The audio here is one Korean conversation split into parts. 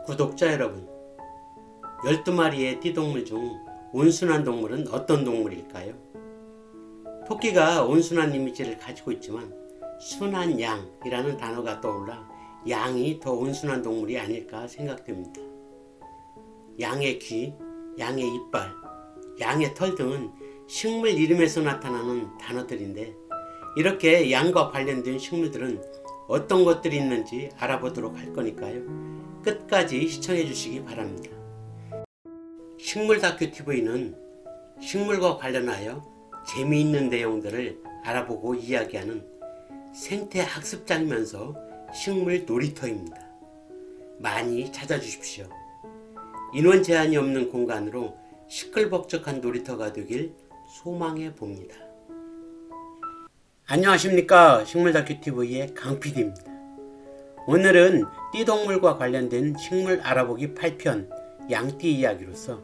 구독자 여러분, 12마리의 띠동물 중 온순한 동물은 어떤 동물일까요? 토끼가 온순한 이미지를 가지고 있지만 순한 양이라는 단어가 떠올라 양이 더 온순한 동물이 아닐까 생각됩니다. 양의 귀, 양의 이빨, 양의 털 등은 식물 이름에서 나타나는 단어들인데, 이렇게 양과 관련된 식물들은 어떤 것들이 있는지 알아보도록 할 거니까요. 끝까지 시청해 주시기 바랍니다. 식물 다큐 TV는 식물과 관련하여 재미있는 내용들을 알아보고 이야기하는 생태 학습장이면서 식물 놀이터입니다. 많이 찾아주십시오. 인원 제한이 없는 공간으로 시끌벅적한 놀이터가 되길 소망해 봅니다. 안녕하십니까, 식물 다큐 TV의 강PD입니다. 오늘은 띠동물과 관련된 식물 알아보기 8편 양띠 이야기로서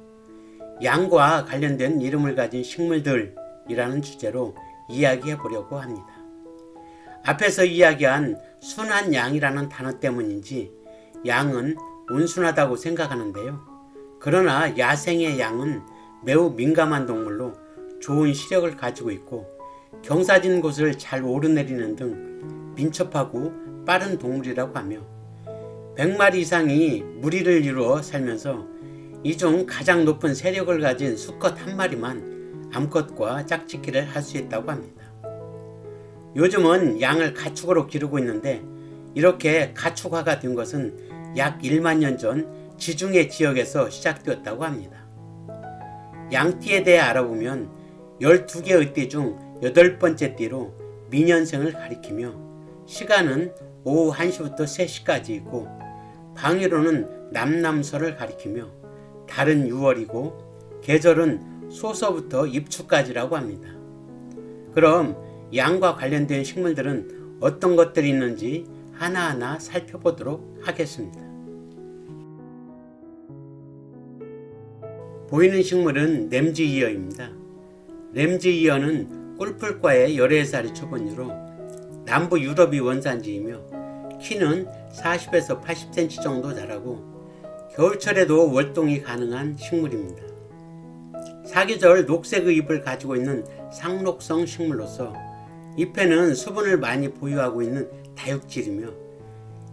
양과 관련된 이름을 가진 식물들이라는 주제로 이야기해 보려고 합니다. 앞에서 이야기한 순한 양이라는 단어 때문인지 양은 온순하다고 생각하는데요. 그러나 야생의 양은 매우 민감한 동물로 좋은 시력을 가지고 있고 경사진 곳을 잘 오르내리는 등 민첩하고 빠른 동물이라고 하며 100마리 이상이 무리를 이루어 살면서 이 중 가장 높은 세력을 가진 수컷 한 마리만 암컷과 짝짓기를 할 수 있다고 합니다. 요즘은 양을 가축으로 기르고 있는데, 이렇게 가축화가 된 것은 약 1만 년 전 지중해 지역에서 시작되었다고 합니다. 양띠에 대해 알아보면 12개의 띠 중 8번째 띠로 미년생을 가리키며 시간은 오후 1시부터 3시까지 있고 방위로는 남남서를 가리키며 달은 6월이고 계절은 소서부터 입추까지라고 합니다. 그럼 양과 관련된 식물들은 어떤 것들이 있는지 하나하나 살펴보도록 하겠습니다. 보이는 식물은 램지이어입니다. 램지이어는 꿀풀과의 열애살이 초본류로 남부 유럽이 원산지이며 키는 40에서 80cm 정도 자라고 겨울철에도 월동이 가능한 식물입니다. 사계절 녹색의 잎을 가지고 있는 상록성 식물로서 잎에는 수분을 많이 보유하고 있는 다육질이며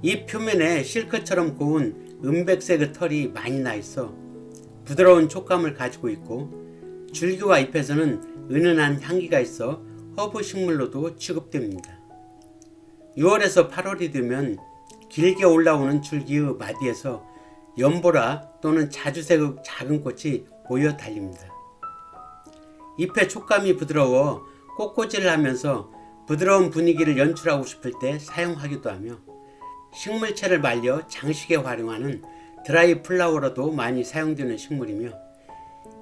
잎 표면에 실크처럼 고운 은백색의 털이 많이 나 있어 부드러운 촉감을 가지고 있고 줄기와 잎에서는 은은한 향기가 있어 허브 식물로도 취급됩니다. 6월에서 8월이 되면 길게 올라오는 줄기의 마디에서 연보라 또는 자주색의 작은 꽃이 모여 달립니다. 잎의 촉감이 부드러워 꽃꽂이를 하면서 부드러운 분위기를 연출하고 싶을 때 사용하기도 하며 식물체를 말려 장식에 활용하는 드라이 플라워로도 많이 사용되는 식물이며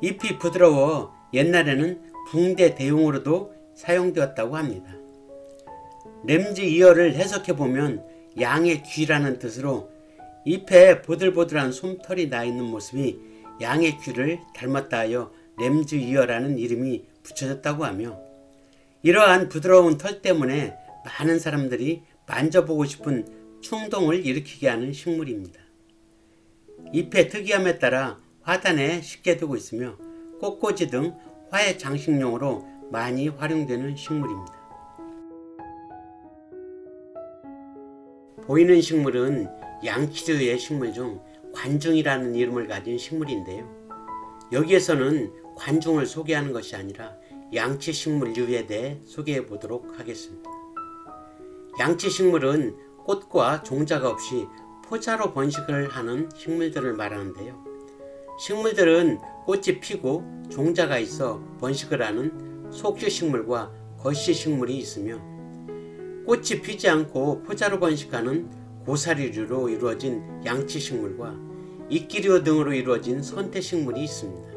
잎이 부드러워 옛날에는 붕대 대용으로도 사용되었다고 합니다. 램지이어를 해석해보면 양의 귀라는 뜻으로 잎에 보들보들한 솜털이 나 있는 모습이 양의 귀를 닮았다 하여 램지이어라는 이름이 붙여졌다고 하며 이러한 부드러운 털 때문에 많은 사람들이 만져보고 싶은 충동을 일으키게 하는 식물입니다. 잎의 특이함에 따라 화단에 쉽게 두고 있으며 꽃꽂이 등 화해 장식용으로 많이 활용되는 식물입니다. 보이는 식물은 양치류의 식물 중 관중이라는 이름을 가진 식물인데요. 여기에서는 관중을 소개하는 것이 아니라 양치식물류에 대해 소개해 보도록 하겠습니다. 양치식물은 꽃과 종자가 없이 포자로 번식을 하는 식물들을 말하는데요. 식물들은 꽃이 피고 종자가 있어 번식을 하는 속시식물과 거시식물이 있으며 꽃이 피지 않고 포자로 번식하는 고사리류로 이루어진 양치식물과 이끼류 등으로 이루어진 선태식물이 있습니다.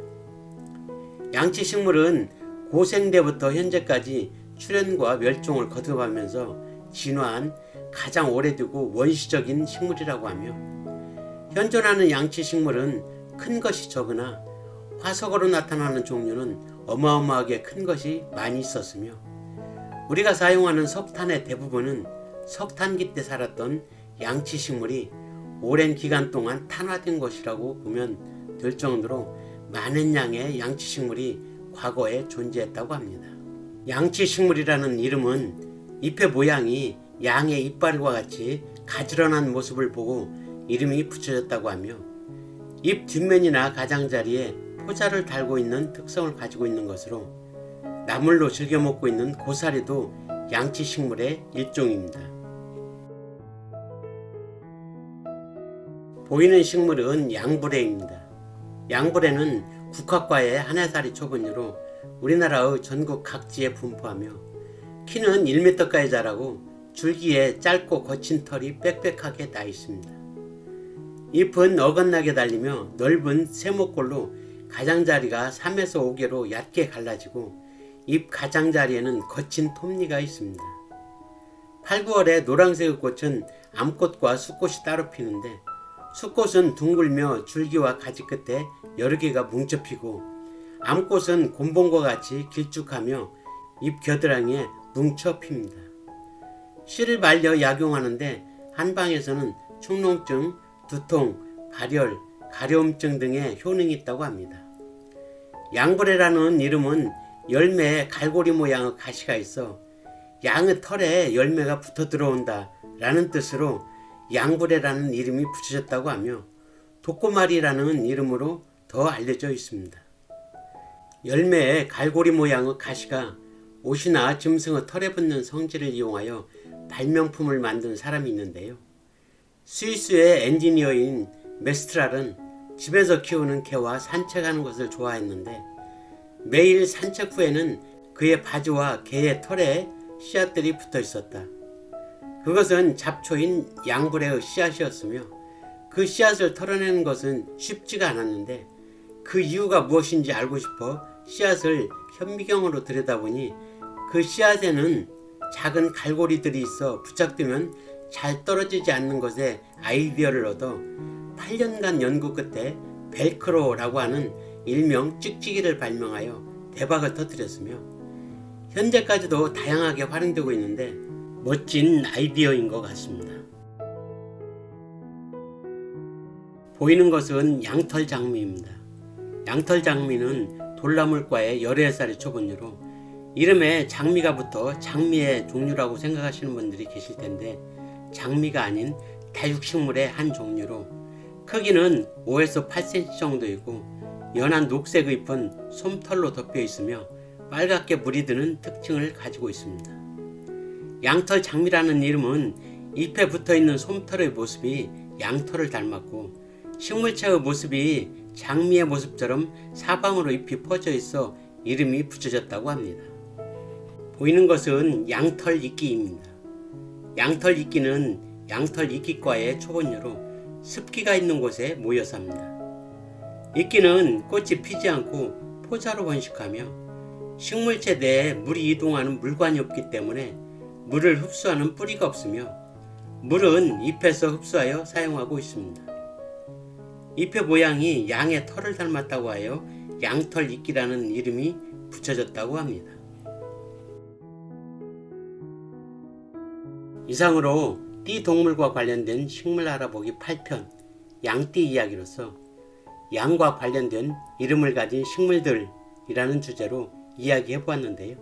양치식물은 고생대부터 현재까지 출현과 멸종을 거듭하면서 진화한 가장 오래되고 원시적인 식물이라고 하며 현존하는 양치식물은 큰 것이 적으나 화석으로 나타나는 종류는 어마어마하게 큰 것이 많이 있었으며 우리가 사용하는 석탄의 대부분은 석탄기 때 살았던 양치식물이 오랜 기간 동안 탄화된 것이라고 보면 될 정도로 많은 양의 양치식물이 과거에 존재했다고 합니다. 양치식물이라는 이름은 잎의 모양이 양의 이빨과 같이 가지런한 모습을 보고 이름이 붙여졌다고 하며, 잎 뒷면이나 가장자리에 포자를 달고 있는 특성을 가지고 있는 것으로 나물로 즐겨 먹고 있는 고사리도 양치식물의 일종입니다. 보이는 식물은 양불회입니다. 양불회는 국화과의 하나살이 초분류로 우리나라의 전국 각지에 분포하며 키는 1m까지 자라고 줄기에 짧고 거친 털이 빽빽하게 나 있습니다. 잎은 어긋나게 달리며 넓은 세모꼴로 가장자리가 3에서 5개로 얕게 갈라지고 잎 가장자리에는 거친 톱니가 있습니다. 8, 9월에 노란색의 꽃은 암꽃과 숫꽃이 따로 피는데, 숫꽃은 둥글며 줄기와 가지 끝에 여러 개가 뭉쳐 피고, 암꽃은 곤봉과 같이 길쭉하며 잎 겨드랑이에 뭉쳐 핍니다. 씨를 말려 약용하는데 한방에서는 축농증, 두통, 발열, 가려움증 등의 효능이 있다고 합니다. 양불회라는 이름은 열매에 갈고리 모양의 가시가 있어 양의 털에 열매가 붙어 들어온다 라는 뜻으로 양불회라는 이름이 붙여졌다고 하며, 독고마리라는 이름으로 더 알려져 있습니다. 열매에 갈고리 모양의 가시가 옷이나 짐승의 털에 붙는 성질을 이용하여 발명품을 만든 사람이 있는데요. 스위스의 엔지니어인 메스트랄은 집에서 키우는 개와 산책하는 것을 좋아했는데, 매일 산책 후에는 그의 바지와 개의 털에 씨앗들이 붙어 있었다. 그것은 잡초인 양불회의 씨앗이었으며 그 씨앗을 털어내는 것은 쉽지가 않았는데, 그 이유가 무엇인지 알고 싶어 씨앗을 현미경으로 들여다보니 그 씨앗에는 작은 갈고리들이 있어 부착되면 잘 떨어지지 않는 것에 아이디어를 얻어 8년간 연구 끝에 벨크로라고 하는 일명 찍찍이를 발명하여 대박을 터뜨렸으며, 현재까지도 다양하게 활용되고 있는데 멋진 아이디어인 것 같습니다. 보이는 것은 양털장미입니다. 양털장미는 돌나물과의 11살의 초분류로 이름에 장미가 붙어 장미의 종류라고 생각하시는 분들이 계실 텐데, 장미가 아닌 다육식물의 한 종류로 크기는 5에서 8cm 정도이고 연한 녹색 잎은 솜털로 덮여 있으며 빨갛게 물이 드는 특징을 가지고 있습니다. 양털장미라는 이름은 잎에 붙어있는 솜털의 모습이 양털을 닮았고, 식물체의 모습이 장미의 모습처럼 사방으로 잎이 퍼져 있어 이름이 붙여졌다고 합니다. 보이는 것은 양털이끼입니다. 양털이끼는 양털이끼과의 초본류로 습기가 있는 곳에 모여 삽니다. 이끼는 꽃이 피지 않고 포자로 번식하며 식물체 내에 물이 이동하는 물관이 없기 때문에 물을 흡수하는 뿌리가 없으며 물은 잎에서 흡수하여 사용하고 있습니다. 잎의 모양이 양의 털을 닮았다고 하여 양털이끼라는 이름이 붙여졌다고 합니다. 이상으로 띠동물과 관련된 식물 알아보기 8편 양띠 이야기로서 양과 관련된 이름을 가진 식물들이라는 주제로 이야기해 보았는데요.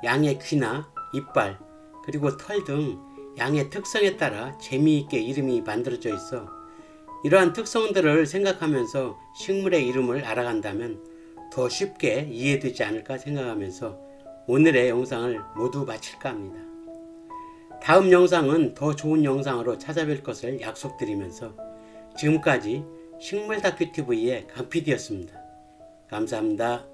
양의 귀나 이빨 그리고 털 등 양의 특성에 따라 재미있게 이름이 만들어져 있어 이러한 특성들을 생각하면서 식물의 이름을 알아간다면 더 쉽게 이해되지 않을까 생각하면서 오늘의 영상을 모두 마칠까 합니다. 다음 영상은 더 좋은 영상으로 찾아뵐 것을 약속드리면서 지금까지 식물다큐TV의 강PD였습니다. 감사합니다.